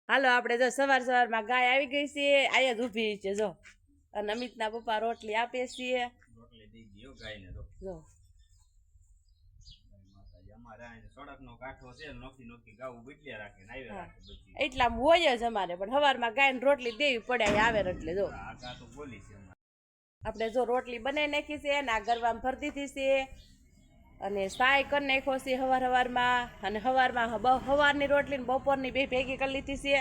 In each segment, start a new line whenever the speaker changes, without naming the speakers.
હાલો આપણે જો સવારમાં ગાય આવી ગઈ છે, આયા જ ઊભી છે જો. અને અમિતના પપ્પા રોટલી આપે છે.
રોટલી દઈ દીયો ગાયને તો
જો
અમારે આ સડકનો કાંઠો છે, નોખી નોખી ગાવું બટલિયા રાખે ને આવી રાખે બધી.
એટલા હોય જ અમારે, પણ સવારમાં ગાયને રોટલી દેવી પડે આવે એટલે જો.
આ ગા તો બોલી છે
આપણે જો રોટલી બનાવી નાખી છે ને આ ગરવામાં ભરી દીધી છે અને સાય કરી નાખ્યો છે સવારમાં. અને સવારની રોટલી ને બપોરની બે ભેગી કરી લીધી છે.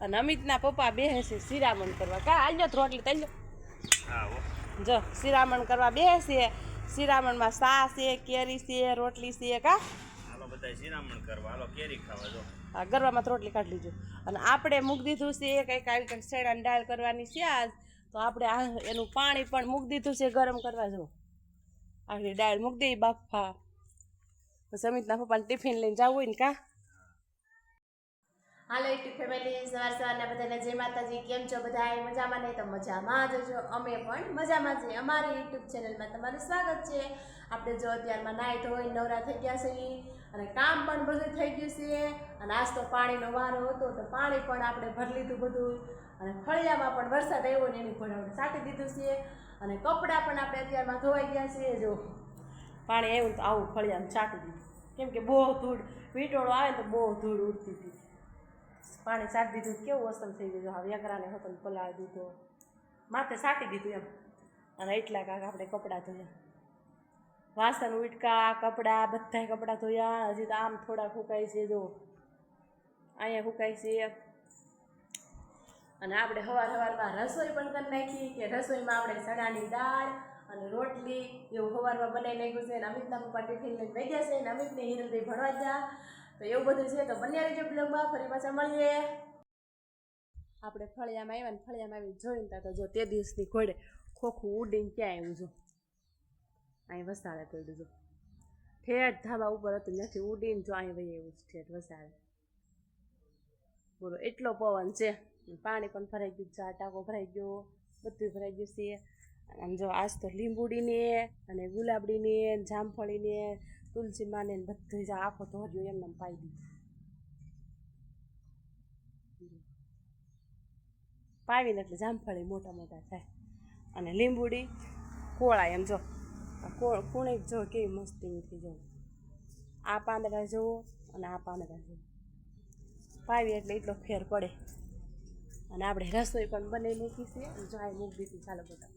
અને અમિતના પપ્પા બેસે છે શિરામણ કરવા. કા આલ્યો રોટલી તલ્યો.
હા હો
જો શિરામણ કરવા બેસે છે. શિરામણમાં સા છે, કેરી છે, રોટલી છે. કા
હાલો બધા શિરામણ કરવા, હાલો કેરી ખાવા જો.
આ ગરવામાં રોટલી કાઢી લીજો. અને આપણે મૂકી દીધું છે કંઈક આવી કંઈક શેડાની દાળ કરવાની છે આજ. તો આપણે એનું પાણી પણ મૂકી દીધું છે ગરમ કરવા. જો આખી દાળ મૂકી દઈએ બાફા. પછી અમિતના પપ્પાને ટિફિન લઈને જવું હોય ને. કા હાલો યુટ્યુબ ફેમિલી, સવારના બધાને જય માતાજી. કેમ છો બધા? મજામાં? નહીં તો મજામાં જ છો. અમે પણ મજામાં છીએ. અમારી યુટ્યુબ ચેનલમાં તમારું સ્વાગત છે. આપણે જો અત્યારમાં નાહી ધોઈ નવરા થઈ ગયા છે અને કામ પણ બધું થઈ ગયું છે. અને આજ તો પાણીનો વારો હતો તો પાણી પણ આપણે ભરી લીધું બધું. અને ફળિયામાં પણ વરસાદ આવ્યો ને એની પણ આપણે સાટી દીધું છે. અને કપડાં પણ આપણે અત્યારમાં ધોવાઈ ગયા છે. જો પાણી આવ્યું તો આવું ફળિયામાં છાંટી દીધું, કેમ કે બહુ ધૂળ વીંટોળો આવે તો બહુ ધૂળ ઉડતી હતી. પાણી સાટી દીધું કેવું અસર થઈ ગયું. હવે યકરાને હતો પલાળી દીધો, માથે સાટી દીધું એમ. અને એટલા કાંક આપણે કપડાં ધોયા, વાસણ ઉટકા કપડાં બધા કપડાં ધોયા. હજી તો આમ થોડા ફૂંકાય છે, જો અહીંયા ફૂંકાય છે. અને આપણે સવારમાં રસોઈ પણ કરી નાખી કે રસોઈમાં આપણે ચણાની દાળ અને રોટલી એવું સવારમાં બનાવી નાખ્યું છે. અને અમિતના પપ્પા ટિફિન લઈને ભેગ્યા છે અને અમિતને હિરલભાઈ ભણવા ગયા. તો એવું બધું છે. તો બન્યા રહેજો બ્લોગમાં, ફરી પાછા મળીએ. આપણે ફળિયામાં આવ્યા ને ફળિયામાં આવીને જોઈને તા તો જો તે દિવસની ઘોડે ખોખું ઉડીને ક્યાં આવ્યું. જો અહીં વસાડે પડ્યું. જો ઠેઠ ધાબા ઉપર હતું નથી ઉડીને જો અહીં વહી એવું ઠેઠ વસાડે. બોલો એટલો પવન છે. પાણી પણ ભરાઈ ગયું, ચા ટાંકો ભરાઈ ગયો, બધું ભરાઈ ગયું છે. અને જો આજ તો લીંબુડીને અને ગુલાબડીને જામફળીને તુલસી માને બધું આખો ધોર્યો એમને પાઈ દીધું. પાવીને એટલે જામફળી મોટા મોટા થાય. અને લીંબુડી કોળા એમ જો કુણે જો કેવી મસ્તી જો. આ પાંદડા જુઓ અને આ પાંદડા જુઓ. પાવી એટલે એટલો ફેર પડે. અને આપણે રસોઈ પણ બનાવી નાખી છે. જો આ મૂકી દીધી. ચાલો બધા.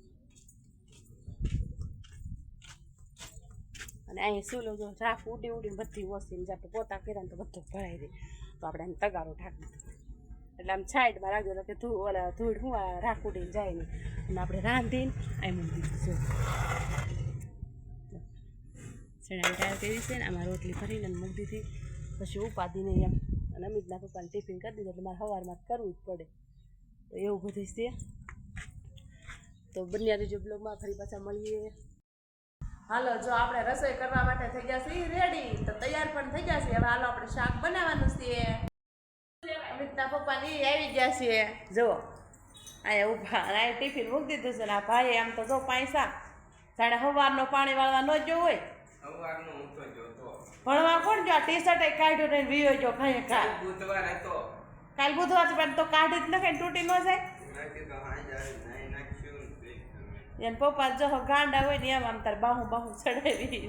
અને અહીં સુલો જો રાખ ઉડી ઉડીને બધી વસીને જે આપણે પોતા કર્યા ને તો બધું ભરાઈ દે. તો આપણે એને તગારો ઢાંકી દીધો એટલે આમ સાઈડમાં રાખજો કે ધૂળ શું રાખ ઉડીને જાય નહીં. અને આપણે રાંધીને અહીં મૂકી દીધું છે. ચણાની દાળ કરી છે ને આમાં રોટલી ભરીને મૂકી દીધી. પછી ઉપાડીને એમ. અને અમિતના પપ્પાને ટિફિન કરી દીધું એટલે મારે સવારમાં કરવું જ પડે. તો એવું બધું છે. તો બન્યા રહેજો બ્લોગમાં, ફરી પાછા મળીએ. હાલો જો આપણે રસોઈ કરવા માટે થઈ ગયા છીએ રેડી. તો તૈયાર પણ થઈ ગયા છે. હવે હાલો આપણે શાક બનાવવાનું છે. અમિતના પપ્પા ને આવી ગયા છે. જો અહીંયા ઊભા અહીંયા ટિફિન મૂકી દીધું છે. ને આ ભાઈ આમ તો જો પૈસા જાણે સવારનો પાણી વાળવા ન જો હોય. ભણવા કોણ જો ટી શર્ટ કાઢ્યો ને વિયો જો ખાઈ કાલ બુધવાર હતો. કાલ બુધવાર પણ તો કાઢી જ નખાય તૂટી ન જાય. એને પપ્પા જો ગાંડા હોય ને એમ આમ તાર બાહું ચડાવી.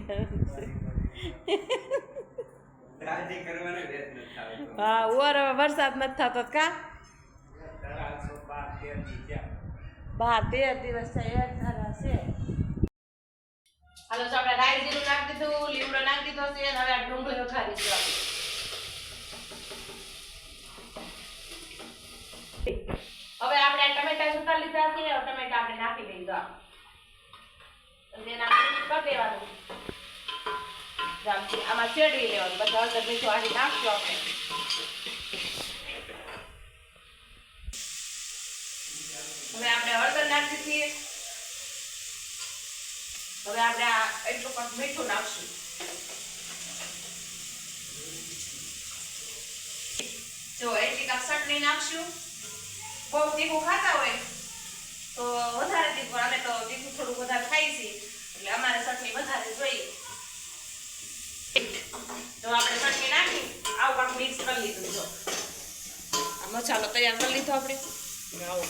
હા વરસાદ નથી થતો કા 12-13 દિવસ થાય છે. હાલો જો આપણે રાઈ જીરું નાખી દીધું, લીમડો નાખી દીધો છે. હવે આ ડુંગળી વઘારી દઈશું આપણે. હવે આપણે ટમેટા સુકા લીધા છે. ટમેટા આપણે નાખી દઈશું. કરી દેવાનું આમાં ચેડવી લેવાનું. બધા હળદર મીઠું આડી નાખશું આપણે. હવે આપણે હળદર નાખી દઈએ. હવે આપણે એટલું પણ મીઠું નાખશું. જો એટલી કાપ ચટણી નાખશું. બહુ તીખું ખાતા હોય તો વધારે તીખું. અમે તો તીખું થોડું વધારે ખાઈ છીએ એટલે અમારે ચટણી વધારે જોઈએ. તો આપણે ચટણી નાખી આવું કાંક મિક્સ કરી લીધું. જો મસાલો તૈયાર કરી લીધો આપણે આવો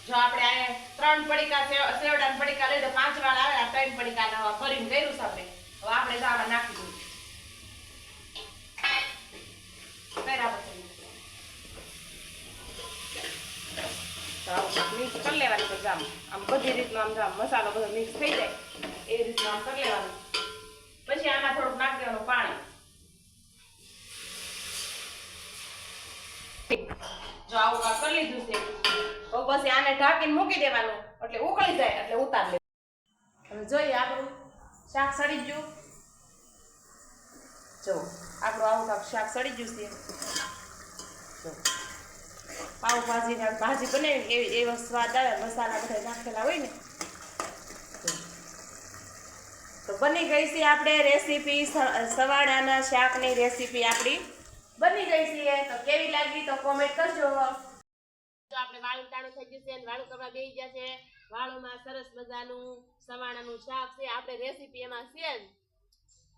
જો આપણે આ 3 પડીકા સેવડાના પડીકા લઈ તો 5 વાળ આવે આ 3 પડીકા નવા ભરીને કર્યું છે આપણે હવે આપણે જાવા નાખી દઈએ બરાબર મિક્સ કરી લેવાની પછી આમ બધી રીતનું આમ જામ મસાલો બધો મિક્સ થઈ જાય એ રીતનું આમ કરી લેવાનું પછી આમાં થોડુંક નાખી દેવાનું પાણી જો આવું કાંઈ કરી લીધું છે તો પછી આને ઢાંકીને મૂકી દેવાનું એટલે ઉકળી જાય એટલે ઉતાર લે હવે જોઈએ આપણું શાક સડી ગયું જો આપણું આવું કાંક શાક સડી ગયું છે જો પાવભાજી ને ભાજી બનાવી એવો સ્વાદ આવે મસાલા બધા નાખેલા હોય ને તો બની ગઈ છે આપણે રેસીપી સવાડાના શાકની રેસીપી આપણી બની ગઈ છે તો કેવી લાગી તો કોમેન્ટ કરજો જો આપણે વાળું ટાણું થઈ ગયું છે અને વાળું કરવા બેસી ગયા છે વાળુમાં સરસ મજાનું સવાણાનું શાક છે આપણે રેસીપી એમાં છે જ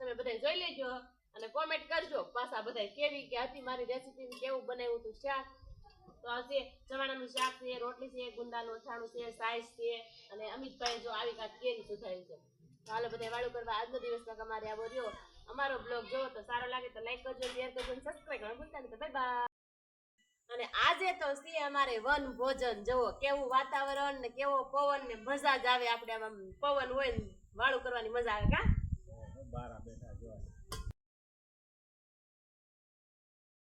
તમે બધા જોઈ લેજો અને કોમેન્ટ કરજો પાછા બધા કેવી કે હતી મારી રેસીપી કેવું બનાવ્યું હતું શાક તો આ છે ચવાણાનું શાક છે રોટલી છે ગુંદાનું અથાણું છે સાઈઝ છે અને અમિતભાઈ જો આવી કાંઈક કેરી સુધારી છે હાલો બધા વાળું કરવા આજનો દિવસમાં અમારે આવો રહ્યો અમારો બ્લોગ જોવો તો સારો લાગે તો લાઈક કરજો શેર કરજો અને સબસ્ક્રાઇબ કરવાનું ભૂલતા નહીં તો બાય બાય અને આજે તો છે અમારે વન ભોજન જુઓ કેવું વાતાવરણ ને કેવો પવન ને મજા જ આવે આપણે આમ પવન હોય ને વાળું કરવાની મજા આવે કા
બારા બેઠા